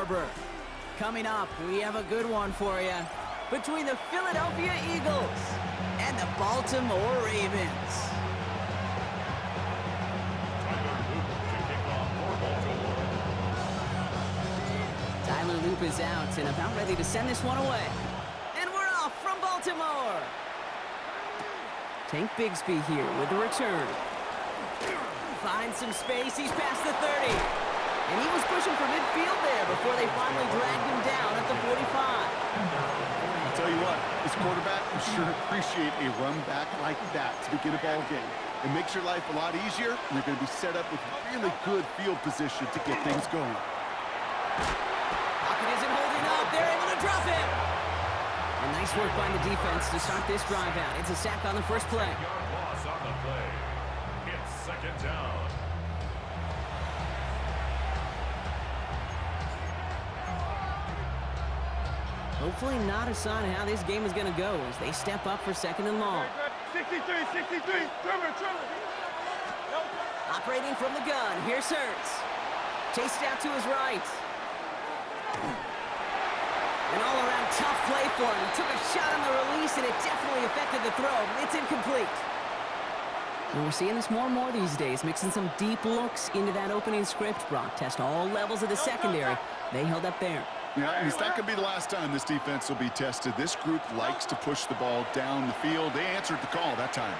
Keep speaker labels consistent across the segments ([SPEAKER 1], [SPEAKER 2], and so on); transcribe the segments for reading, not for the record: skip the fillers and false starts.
[SPEAKER 1] Barber. Coming up, we have a good one for you. Between the Philadelphia Eagles and the Baltimore Ravens. Tyler Loop is out and about ready to send this one away. And we're off from Baltimore. Tank Bigsby here with the return. Finds some space, he's past the 30. And he was pushing for midfield there before they finally dragged him down at the 45.
[SPEAKER 2] I'll tell you what, this quarterback will sure appreciate a run back like that to begin a ball game. It makes your life a lot easier, and you're going to be set up with really good field position to get things going.
[SPEAKER 1] Pocket isn't holding up, they're able to drop it. And nice work by the defense to start this drive out. It's a sack on the first play.
[SPEAKER 3] Loss on the play. It's second down.
[SPEAKER 1] Hopefully not a sign of how this game is going to go as they step up for second and long.
[SPEAKER 4] 63, Trevor.
[SPEAKER 1] Operating from the gun, here's Hurts. Chased out to his right. An all-around tough play for him. He took a shot on the release, and it definitely affected the throw. It's incomplete. And we're seeing this more and more these days, mixing some deep looks into that opening script. Brock test all levels of the secondary. They held up there.
[SPEAKER 2] Yeah, and it's not going to be the last time this defense will be tested. This group likes to push the ball down the field. They answered the call that time.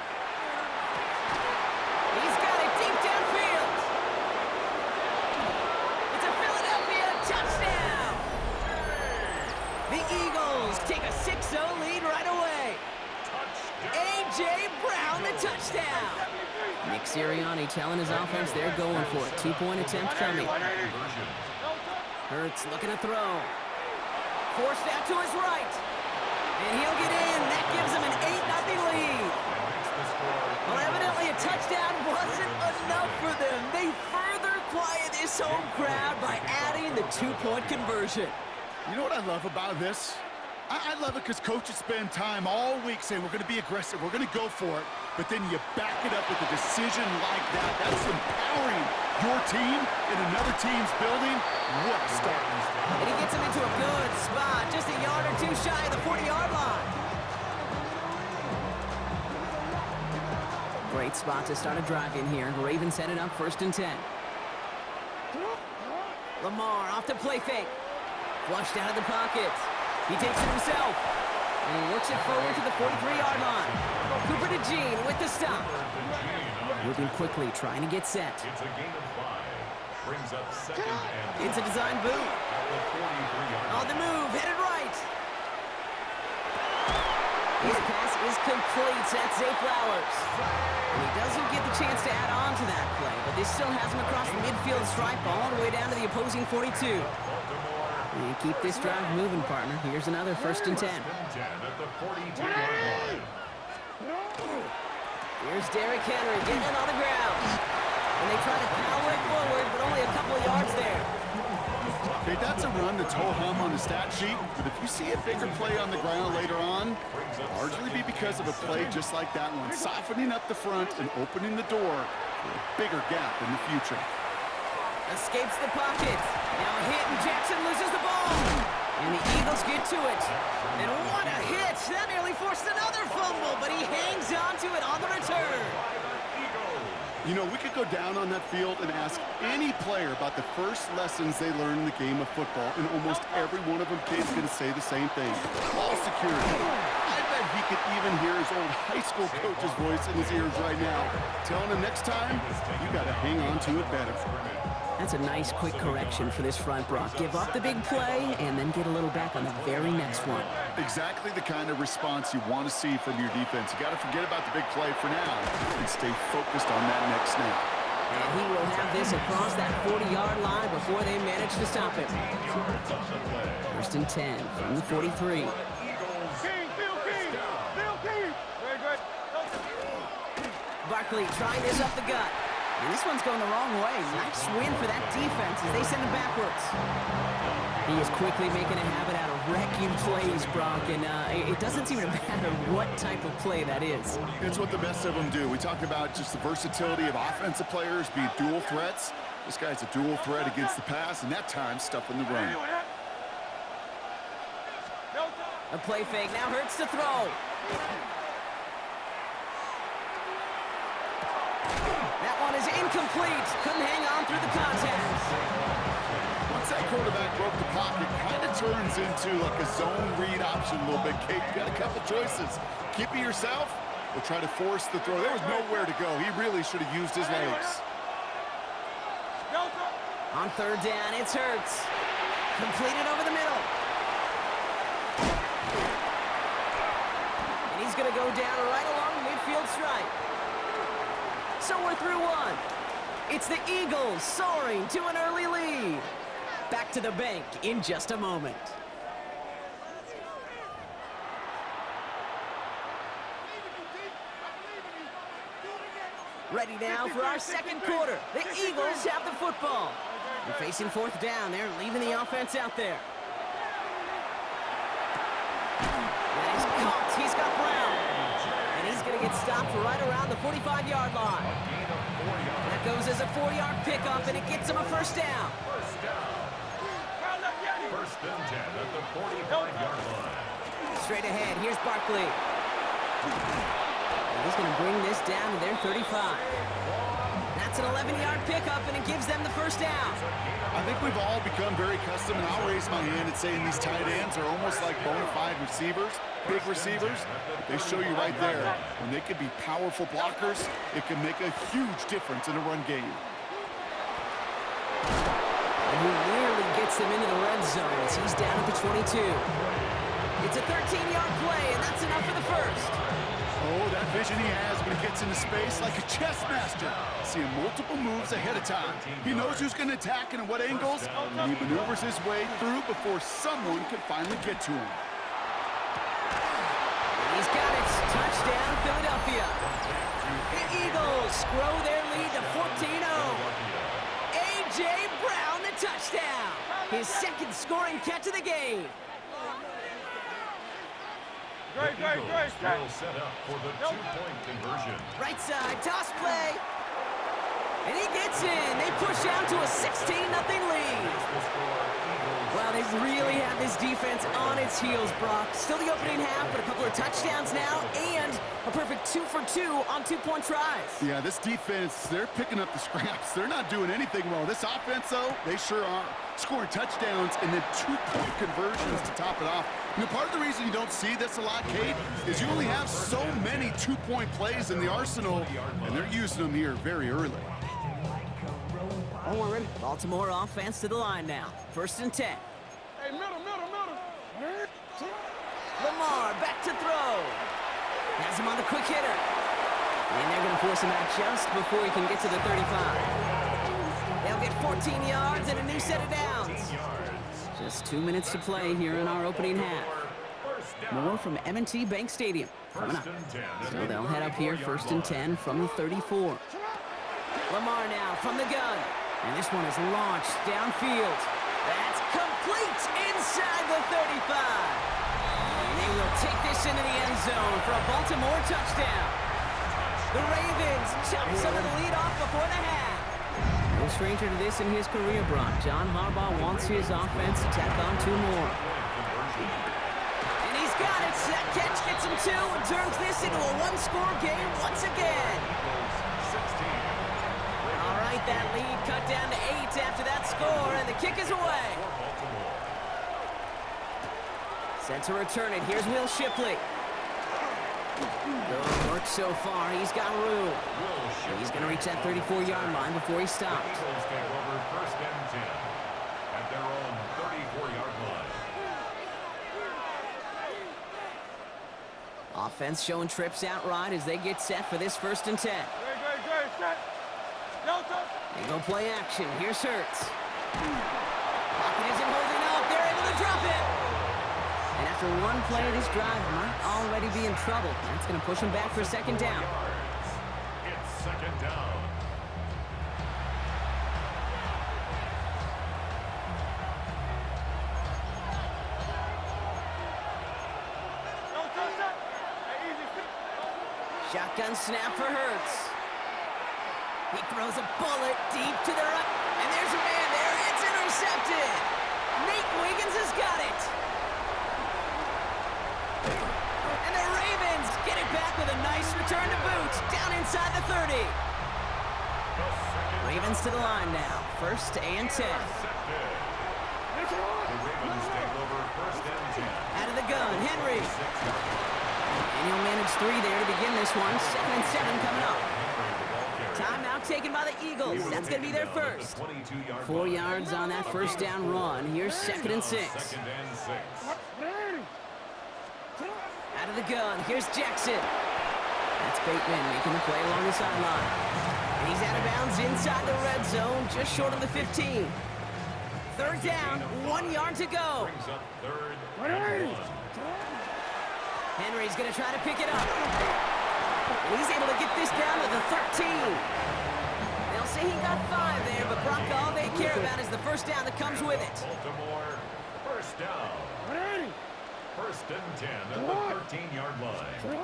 [SPEAKER 1] He's got it deep downfield. It's a Philadelphia touchdown. The Eagles take a 6-0 lead right away. A.J. Brown, the touchdown. Nick Sirianni telling his offense they're going for it. 2-point attempt coming. Hurts looking to throw. Forced out to his right. And he'll get in. That gives him an 8-0 lead. Well, evidently a touchdown wasn't enough for them. They further quiet this home crowd by adding the 2-point conversion.
[SPEAKER 2] You know what I love about this? I love it because coaches spend time all week saying we're going to be aggressive, we're going to go for it, but then you back it up with a decision like that. That's empowering your team in another team's building. What a start.
[SPEAKER 1] And he gets him into a good spot, just a yard or two shy of the 40-yard line. Great spot to start a drive in here. The Ravens set it up 1st and 10. Lamar off the play fake. Flushed out of the pocket. He takes it himself. And he works it forward to the 43-yard line. Cooper to Gene with the stop. Moving quickly, trying to get set.
[SPEAKER 3] It's a gain of 5. Brings up second and...
[SPEAKER 1] It's a design boot. On the move, headed right. His pass is complete. That's Zay Flowers. And he doesn't get the chance to add on to that play, but this still has him across the midfield stripe all the way down to the opposing 42. And keep this drive moving, partner. Here's another 1st and 10. Here's Derrick Henry getting it on the ground. And they try to power it forward, but only a couple of yards there.
[SPEAKER 2] Okay, that's a run that's ho-hum on the stat sheet, but if you see a bigger play on the ground later on, largely be because of a play just like that one, softening up the front and opening the door for a bigger gap in the future.
[SPEAKER 1] Escapes the pocket. Now a hit, and Jackson loses the ball. And the Eagles get to it. And what a hit! That nearly forced another fumble, but he hangs on to it on the return.
[SPEAKER 2] You know, we could go down on that field and ask any player about the first lessons they learned in the game of football, and almost every one of them kids going to say the same thing. Ball security. I bet he could even hear his old high school coach's voice in his ears right now, telling him next time, you got to hang on to it better.
[SPEAKER 1] That's a nice, quick correction for this front, Brock. Give up the big play and then get a little back on the very next one.
[SPEAKER 2] Exactly the kind of response you want to see from your defense. You got to forget about the big play for now and stay focused on that next snap.
[SPEAKER 1] And he will have this across that 40-yard line before they manage to stop it. 1st and 10 from the 43. Barkley trying this up the gut. And this one's going the wrong way. Nice win for that defense as they send him backwards. He is quickly making a habit out of wrecking plays, Brock, and it doesn't seem to matter what type of play that is.
[SPEAKER 2] It's what the best of them do. We talk about just the versatility of offensive players being dual threats. This guy's a dual threat against the pass, and that time stuffing the run.
[SPEAKER 1] A play fake, now Hurts to throw. That one is incomplete. Couldn't hang on through the contact.
[SPEAKER 2] Once that quarterback broke the pocket, kind of turns into like a zone read option a little bit. Kate, you got a couple choices. Keep it yourself or try to force the throw. There was nowhere to go. He really should have used his legs.
[SPEAKER 1] On third down, it's Hurts. Completed over the middle. And he's going to go down right along the midfield stripe. So we're through one. It's the Eagles soaring to an early lead. Back to the bank in just a moment. Ready now for our second quarter. The Eagles have the football. They're facing fourth down. They're leaving the offense out there. And he's caught. He's got Brown. And he's going to get stopped right around the 45-yard line. That goes as a 4-yard pickup, and it gets him a first down.
[SPEAKER 3] First and 10 at the 45-yard line.
[SPEAKER 1] Straight ahead, here's Barkley. And he's going to bring this down to their 35. That's an 11-yard pickup, and it gives them the first down.
[SPEAKER 2] I think we've all become very accustomed, and I'll raise my hand and saying these tight ends are almost like bona fide receivers, big receivers. They show you right there, when they can be powerful blockers, it can make a huge difference in a run game.
[SPEAKER 1] And he rarely gets them into the red zone as he's down at the 22. It's a 13-yard play, and that's enough for the first.
[SPEAKER 2] Oh, that vision he has when he gets into space like a chess master. Seeing multiple moves ahead of time. He knows who's going to attack and at what angles, and he maneuvers his way through before someone can finally get to him.
[SPEAKER 1] He's got it. Touchdown, Philadelphia. The Eagles grow their lead to 14-0. A.J. Brown, the touchdown. His second scoring catch of the game.
[SPEAKER 4] Great.
[SPEAKER 3] Will set up for the two-point conversion.
[SPEAKER 1] Right side, toss play. And he gets in. They push down to a 16-0 lead. Well, they really have this defense on its heels, Brock. Still the opening half, but a couple of touchdowns now, and a perfect 2 for 2 on two-point tries.
[SPEAKER 2] Yeah, this defense, they're picking up the scraps. They're not doing anything well. This offense, though, they sure are scoring touchdowns and then two-point conversions to top it off. You know, part of the reason you don't see this a lot, Kate, is you only have so many two-point plays in the arsenal, and they're using them here very early.
[SPEAKER 1] Baltimore offense to the line now. First and 10.
[SPEAKER 4] Hey, middle.
[SPEAKER 1] Lamar back to throw. Has him on the quick hitter. And they're going to force him out just before he can get to the 35. They'll get 14 yards and a new set of downs. Just 2 minutes to play here in our opening half. More from M&T Bank Stadium coming up. So they'll head up here first and 10 from the 34. Lamar now from the gun. And this one is launched downfield. That's complete inside the 35. And they will take this into the end zone for a Baltimore touchdown. The Ravens chop some of the lead off before the half. No stranger to this in his career, Brock. John Harbaugh wants his offense to tack on 2 more. And he's got it. That catch gets him 2 and turns this into a one-score game once again. All right, that lead cut down to 8 after that score, and the kick is away. Set to return it. Here's Will Shipley. Good work so far. He's got room. He's going to reach that 34-yard line before he stopped.
[SPEAKER 3] Eagles take over first and 10 at their own 34-yard line.
[SPEAKER 1] Offense showing trips out right as they get set for this first and 10.
[SPEAKER 4] Great, set. Delta.
[SPEAKER 1] They go play action. Here's Hurts. Pocket isn't holding up. They're able to drop it. And after one play of this drive, might already be in trouble. That's going to push him back for second down.
[SPEAKER 3] It's second down.
[SPEAKER 1] Shotgun snap for Hurts. He throws a bullet deep to the right, And there's a man there. It's intercepted. Nate Wiggins has got it. And the Ravens get it back with a nice return to boot. Down inside the 30. Ravens to the line now. 1st and 10.
[SPEAKER 3] The Ravens take over 1st and 10.
[SPEAKER 1] Out of the gun, Henry. And he'll manage 3 there to begin this one. 2nd and 7 coming up. Timeout taken by the Eagles. That's going to be their first. 4 yards on that 1st down run. Here's 2nd and 6. Out of the gun, here's Jackson. That's Bateman making the play along the sideline. And he's out of bounds inside the red zone, just short of the 15. 3rd down, 1 yard to go.
[SPEAKER 3] Brings up 3rd and 1.
[SPEAKER 1] Henry's going to try to pick it up. And he's able to get this down to the 13. They'll say he got 5 there, but Brock, all they care about is the 1st down that comes with it.
[SPEAKER 3] Baltimore, 1st down. 1st and 10 at the 13-yard line.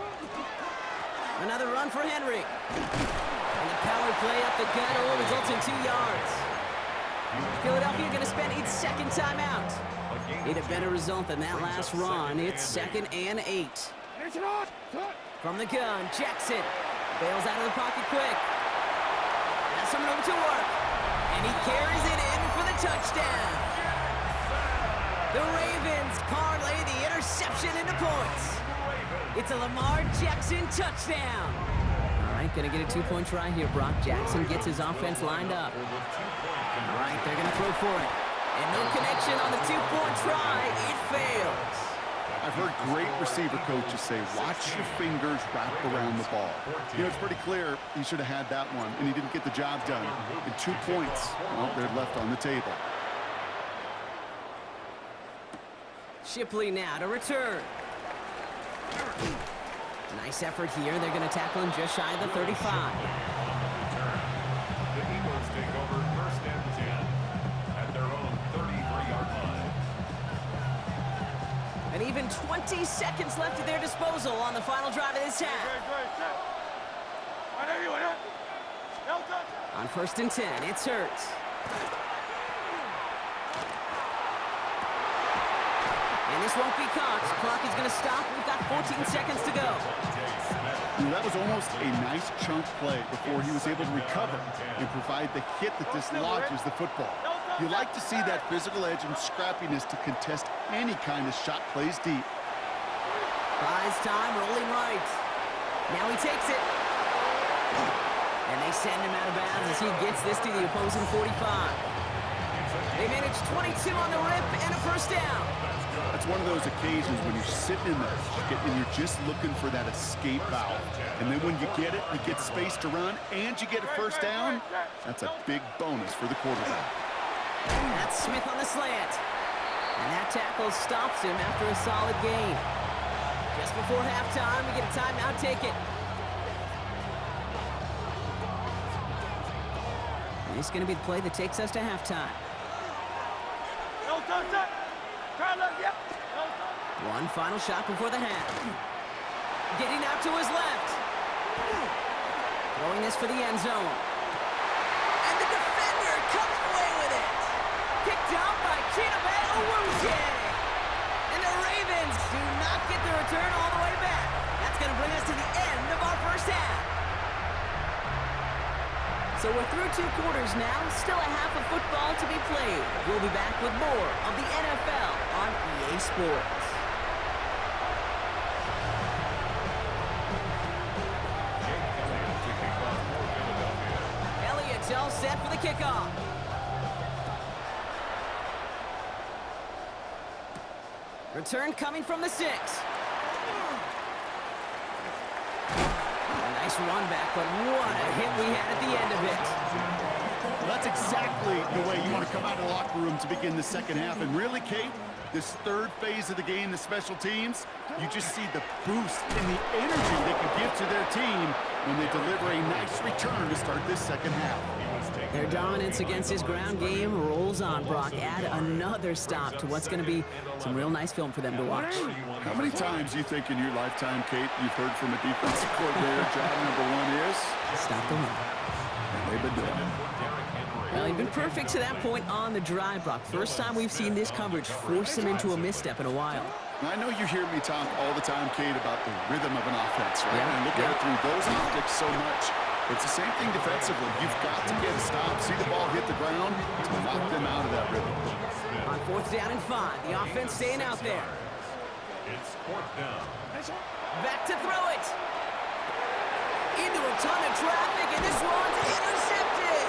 [SPEAKER 1] Another run for Henry. And the power play up the gut will result in 2 yards. Philadelphia going to spend its 2nd timeout. Need a better result than that last run. It's 2nd and 8. From the gun, Jackson bails out of the pocket quick. Has some room to work. And he carries it in for the touchdown. The Ravens parlay the interception into points. It's a Lamar Jackson touchdown. All right, going to get a 2-point try here. Brock Jackson gets his offense lined up. All right, they're going to throw for it. And no connection on the 2-point try. It fails.
[SPEAKER 2] I've heard great receiver coaches say, watch your fingers wrap around the ball. You know, it's pretty clear he should have had that one, and he didn't get the job done. And 2 points, well, they're left on the table.
[SPEAKER 1] Shipley now to return. Nice effort here. They're going to tackle him just shy of the 35.
[SPEAKER 3] The Eagles take over 1st and 10 at their own 33-yard line.
[SPEAKER 1] And even 20 seconds left at their disposal on the final drive of this half. On 1st and 10, it's Hurts. And this won't be caught. Clock is going to stop. We've got 14 seconds to go.
[SPEAKER 2] That was almost a nice chunk play before he was able to recover and provide the hit that dislodges the football. You like to see that physical edge and scrappiness to contest any kind of shot plays deep.
[SPEAKER 1] Buys time, rolling right. Now he takes it. And they send him out of bounds as he gets this to the opposing 45. They manage 22 on the rip and a 1st down.
[SPEAKER 2] That's one of those occasions when you're sitting in there and you're just looking for that escape valve. And then when you get it, you get space to run, and you get a 1st down. That's a big bonus for the quarterback.
[SPEAKER 1] That's Smith on the slant. And that tackle stops him after a solid gain. Just before halftime, we get a timeout taken. And this is going to be the play that takes us to halftime. One final shot before the half. Getting out to his left. Throwing this for the end zone. And the defender comes away with it. Picked up by Chidobe Awuzie. And the Ravens do not get the return all the way back. That's going to bring us to the end of our 1st half. So we're through 2 quarters now. Still a half of football to be played. We'll be back with more of the NFL on EA Sports. Elliott's all set for the kickoff. Return coming from the 6. A nice run back, but what a hit we had at the end of it.
[SPEAKER 2] Well, that's exactly the way you want to come out of the locker room to begin the 2nd half. And really, Kate, this 3rd phase of the game, the special teams, you just see the boost in the energy they can give to their team when they deliver a nice return to start this 2nd half.
[SPEAKER 1] Their dominance against his ground game rolls on, Brock. Add another stop to what's going to be some real nice film for them to watch.
[SPEAKER 2] How many times do you think in your lifetime, Kate, you've heard from a defensive coordinator, job number 1 is?
[SPEAKER 1] Stop the run.
[SPEAKER 2] And they've been doing it.
[SPEAKER 1] Well, he's been perfect to that point on the drive, Brock. First time we've seen this coverage force him into a misstep in a while.
[SPEAKER 2] I know you hear me talk all the time, Kate, about the rhythm of an offense, right?
[SPEAKER 1] Yeah,
[SPEAKER 2] And look at it through those optics so much. It's the same thing defensively. You've got to get a stop, see the ball hit the ground to knock them out of that rhythm.
[SPEAKER 1] On 4th down and 5, the offense staying out there.
[SPEAKER 3] It's 4th down.
[SPEAKER 1] Back to throw it. Into a ton of traffic, and this one's intercepted.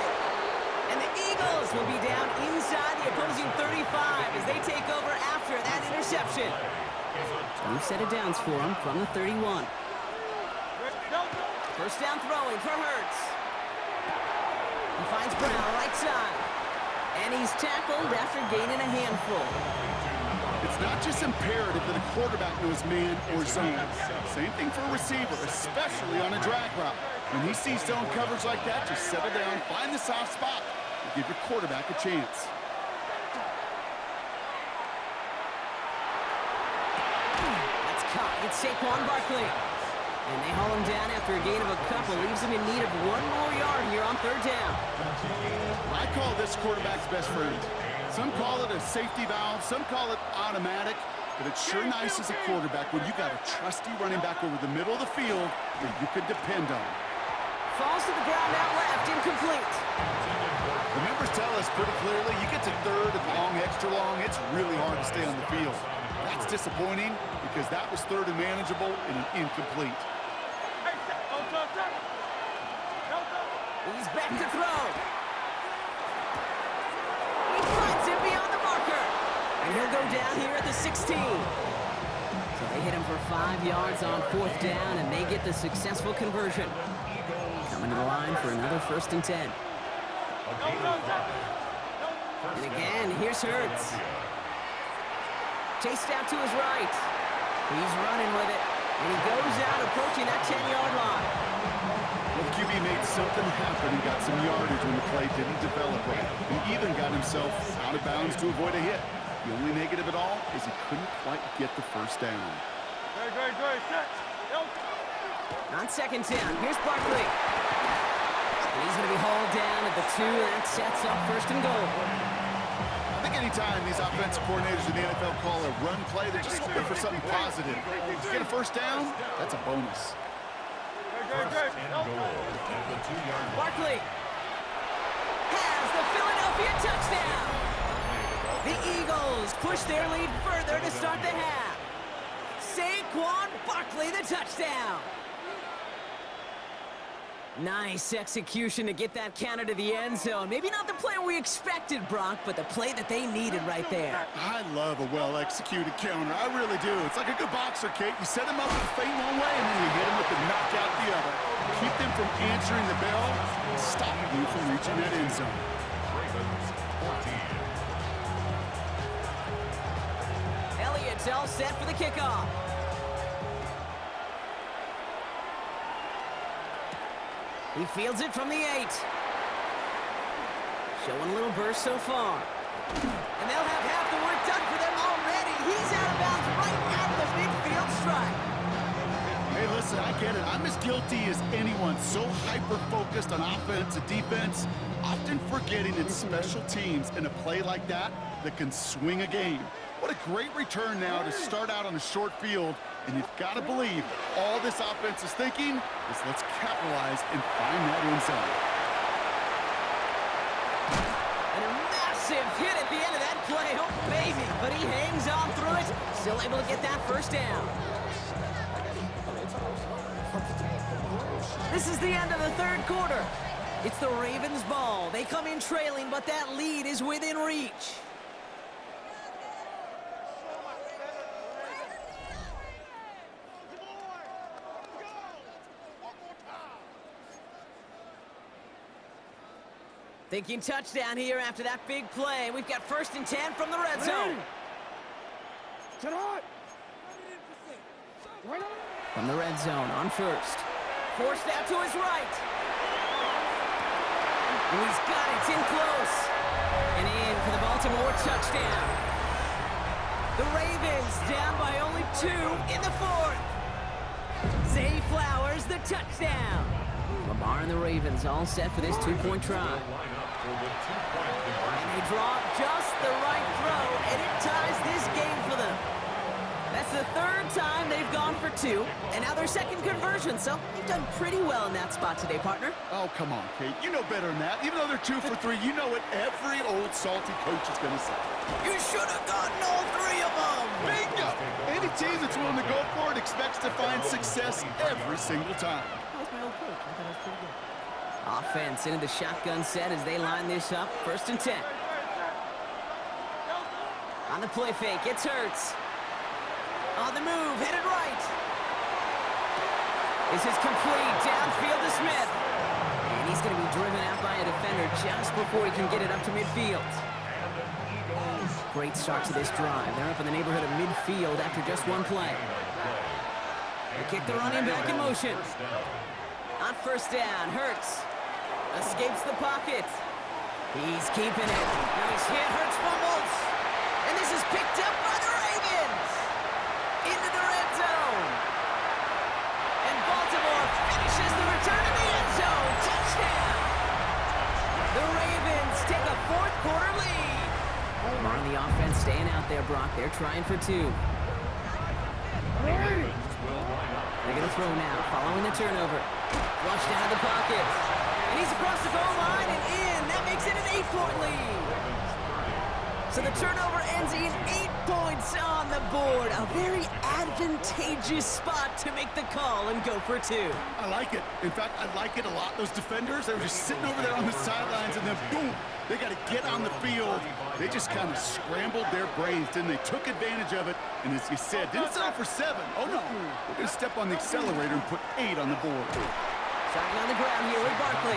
[SPEAKER 1] And the Eagles will be down inside the opposing 35 as they take over after that interception. New set of downs for him from the 31. First down throwing for Hurts. He finds Brown right side. And he's tackled after gaining a handful.
[SPEAKER 2] It's not just imperative that a quarterback knows man or zone. Same thing for a receiver, especially on a drag route. When he sees zone coverage like that, just settle down, find the soft spot, and give your quarterback a chance.
[SPEAKER 1] That's caught. It's Saquon Barkley. And they haul him down after a gain of a couple. Leaves him in need of 1 more yard here on 3rd down.
[SPEAKER 2] I call this quarterback's best friend. Some call it a safety valve, some call it automatic, but it's sure nice as a quarterback when you got a trusty running back over the middle of the field that you can depend on.
[SPEAKER 1] Falls to the ground out left, incomplete.
[SPEAKER 2] The members tell us pretty clearly, you get to 3rd and long, extra long, it's really hard to stay on the field. That's disappointing because that was 3rd and manageable and an incomplete.
[SPEAKER 1] He's back to throw. He finds him beyond the marker. And he'll go down here at the 16. So they hit him for 5 yards on 4th down, and they get the successful conversion. Coming to the line for another 1st and 10. And again, here's Hurts. Chased out to his right. He's running with it. And he goes out approaching that 10-yard line.
[SPEAKER 2] Well, the QB made something happen and got some yardage when the play didn't develop right. He even got himself out of bounds to avoid a hit. The only negative at all is he couldn't quite get the 1st down.
[SPEAKER 1] On 2nd down, here's Barkley. And he's going to be hauled down at the 2, and that sets up 1st and goal.
[SPEAKER 2] I think anytime these offensive coordinators in the NFL call a run play, they're just hoping for something positive. To get a 1st down, that's a bonus.
[SPEAKER 3] First and goal at the 2-yard line.
[SPEAKER 1] Barkley has the Philadelphia touchdown. The Eagles push their lead further to start the half. Saquon Barkley, the touchdown. Nice execution to get that counter to the end zone. Maybe not the play we expected, Brock, but the play that they needed right there.
[SPEAKER 2] I love a well-executed counter. I really do. It's like a good boxer, Kate. You set him up with a feint one way, and then you hit him with the knockout the other. Keep them from answering the bell, stop you from reaching that end zone.
[SPEAKER 3] Ravens 14.
[SPEAKER 1] Elliott's all set for the kickoff. He fields it from the 8. Showing a little burst so far. And they'll have half the work done for them already. He's out of bounds right at the midfield stripe.
[SPEAKER 2] Hey, listen, I get it. I'm as guilty as anyone. So hyper-focused on offense and defense, often forgetting it's special teams in a play like that that can swing a game. What a great return now to start out on a short field. And you've got to believe all this offense is thinking is let's capitalize and find that end zone.
[SPEAKER 1] And a massive hit at the end of that play. Oh, baby. But he hangs on through it. Still able to get that 1st down. This is the end of the 3rd quarter. It's the Ravens' ball. They come in trailing, but that lead is within reach. Thinking touchdown here after that big play. We've got 1st and 10 from the red zone. From the red zone on 1st. Forced out to his right. And he's got it. It's in close. And in for the Baltimore touchdown. The Ravens down by only 2 in the 4th. Zay Flowers, the touchdown. Lamar and the Ravens all set for this 2-point try.
[SPEAKER 3] for the two-point
[SPEAKER 1] And
[SPEAKER 3] conversion.
[SPEAKER 1] they draw just the right throw, and it ties this game for them. That's the third time they've gone for two, and now their second conversion, so they've done pretty well in that spot today, partner.
[SPEAKER 2] Oh, come on, Kate. You know better than that. Even though they're 2 for 3, you know what every old salty coach is going to say.
[SPEAKER 1] You should have gotten all three of them.
[SPEAKER 2] Bingo! Any team that's willing to go for it expects to find success every single time.
[SPEAKER 1] That was my old coach. I thought that was pretty good. Offense into the shotgun set as they line this up. 1st and 10. On the play fake, it's Hurts. On the move, headed right. This is complete, downfield to Smith. And he's going to be driven out by a defender just before he can get it up to midfield. Great start to this drive. They're up in the neighborhood of midfield after just one play. They kick the running back in motion. On 1st down, Hurts escapes the pocket. He's keeping it. Nice hit, Hurts fumbles. And this is picked up by the Ravens. Into the red zone. And Baltimore finishes the return to the end zone. Touchdown. The Ravens take a 4th quarter lead. More on the offense staying out there, Brock. They're trying for 2. They're going to throw now, following the turnover. Flushed out of the pocket. And he's across the goal line and in. That makes it an 8-point lead. So the turnover ends in 8 points on the board. A very advantageous spot to make the call and go for 2.
[SPEAKER 2] I like it. In fact, I like it a lot. Those defenders, they were just sitting over there on the sidelines, and then boom, they got to get on the field. They just kind of scrambled their brains, and they took advantage of it. And as you said, didn't settle for 7. Oh, no. We're going to step on the accelerator and put 8 on the board.
[SPEAKER 1] Starting on the ground here with Barkley.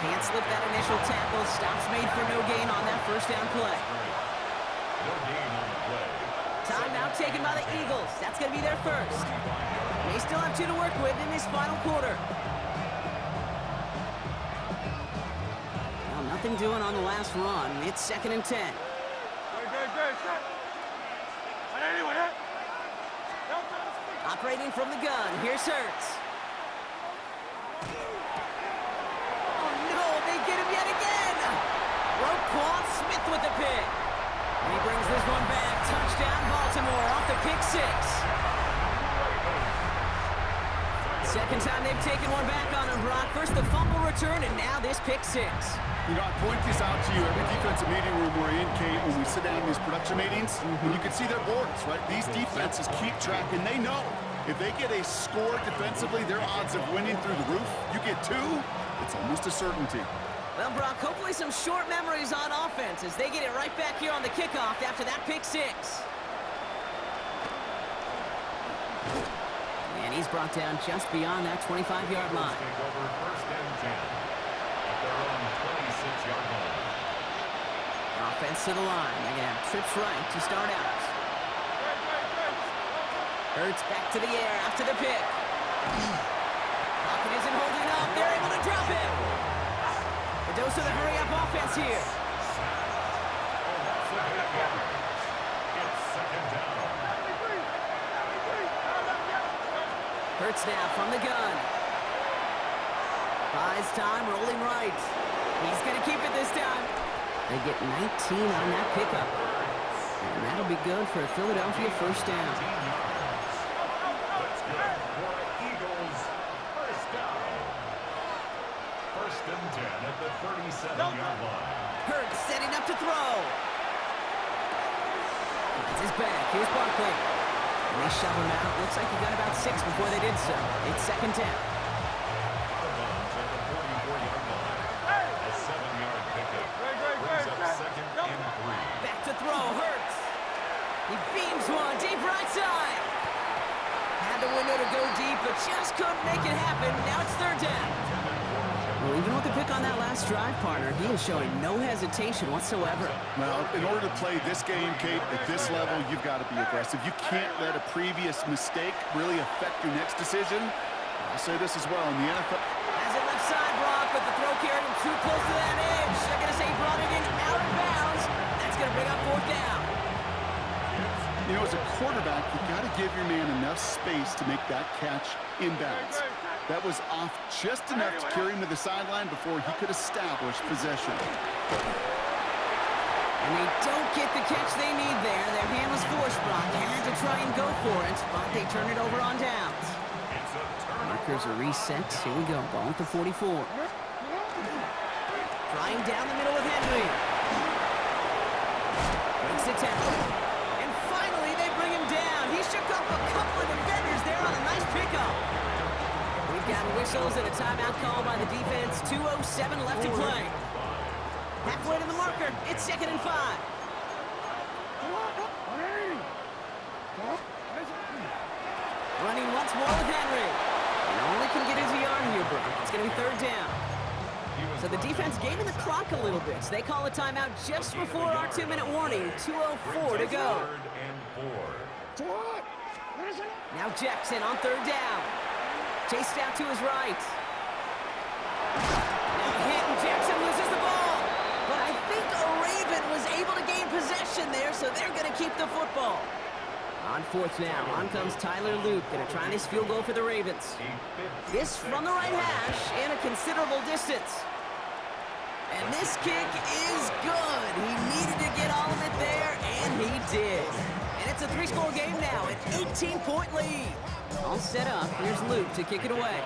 [SPEAKER 1] Can't slip that initial tackle. Stops made for no gain on that 1st down play.
[SPEAKER 3] No gain on the play.
[SPEAKER 1] Timeout taken by the Eagles. That's going to be their first. They still have 2 to work with in this final quarter. Well, nothing doing on the last run. It's 2nd and 10. Operating from the gun. Here's Hurts. Oh, no. They get him yet again. Roquan Smith with the pick. And he brings this one back. Touchdown, Baltimore, off the pick 6. Second time they've taken one back on him, Brock. First the fumble return, and now this pick 6.
[SPEAKER 2] You know, I point this out to you every defensive meeting room we're in, Kate, when we sit down in these production meetings, and you can see their boards, right? These defenses keep track, and they know if they get a score defensively, their odds of winning through the roof. You get 2, it's almost a certainty. Well,
[SPEAKER 1] Brock, hopefully some short memories on offense as they get it right back here on the kickoff after that pick 6. And he's brought down just beyond that 25-yard line.
[SPEAKER 3] Take over 1st and 10 at their own 26-yard line.
[SPEAKER 1] Offense to the line. They're going to have trips right to start out. Hurts back to the air after the pick. Pocket isn't holding up. They're able to drop it. The dose of the hurry-up offense here.
[SPEAKER 3] It's 2nd down.
[SPEAKER 1] Hurts now from the gun. Buys time, rolling right. He's going to keep it this time. They get 19 on that pickup. And that'll be good for a Philadelphia 1st down.
[SPEAKER 3] That's good for Eagles. 1st down. 1st and 10 at the 37-yard line.
[SPEAKER 1] Hurts setting up to throw. Finds his back. Here's Barkley. And they shove him out. Looks like he got about 6 before they did so. It's 2nd down.
[SPEAKER 3] Out of bounds at the 44-yard line. A 7-yard pickup. Brings up 2nd and 3.
[SPEAKER 1] Back to throw. Hurts. He beams one deep right side. Had the window to go deep, but just couldn't make it happen. Now it's 3rd down. Well, even with the pick on that last drive, partner, he is showing no hesitation whatsoever.
[SPEAKER 2] Well, in order to play this game, Kate, at this level, you've got to be aggressive. You can't let a previous mistake really affect your next decision. I'll say this as well, in the NFL.
[SPEAKER 1] Has it left side, Brock, but the throw carried him too close to that edge. They're going to say he brought it in out of bounds. That's going to bring up 4th down.
[SPEAKER 2] You know, as a quarterback, you've got to give your man enough space to make that catch inbounds. That was off just enough to carry him to the sideline before he could establish possession.
[SPEAKER 1] And they don't get the catch they need there. Their hand was forced, Brock. Had to try and go for it, but they turn it over on downs. Markers are reset. Here we go. Ball at the 44. Flying down the middle with Henry. Breaks the tackle. And finally, they bring him down. He shook off a couple of defenders there on a nice pickup. We've got whistles and a timeout call by the defense. 2:07 left to play. Halfway to the marker. It's 2nd and 5. Running once more with Henry. And only can get his yard here, Brock. It's going to be 3rd down. So the defense gaining the clock a little bit. So they call a timeout just before our 2-minute warning. 2:04 to go. Now Jackson on 3rd down. Chased out to his right. Now hit, and Jackson loses the ball. But I think a Raven was able to gain possession there, so they're going to keep the football. On 4th now, on comes Tyler Luke, going to try this field goal for the Ravens. This from the right hash and a considerable distance. And this kick is good. He needed to get all of it there, and he did. And it's a 3-score game now, an 18-point lead. All set up. Here's Luke to kick it away.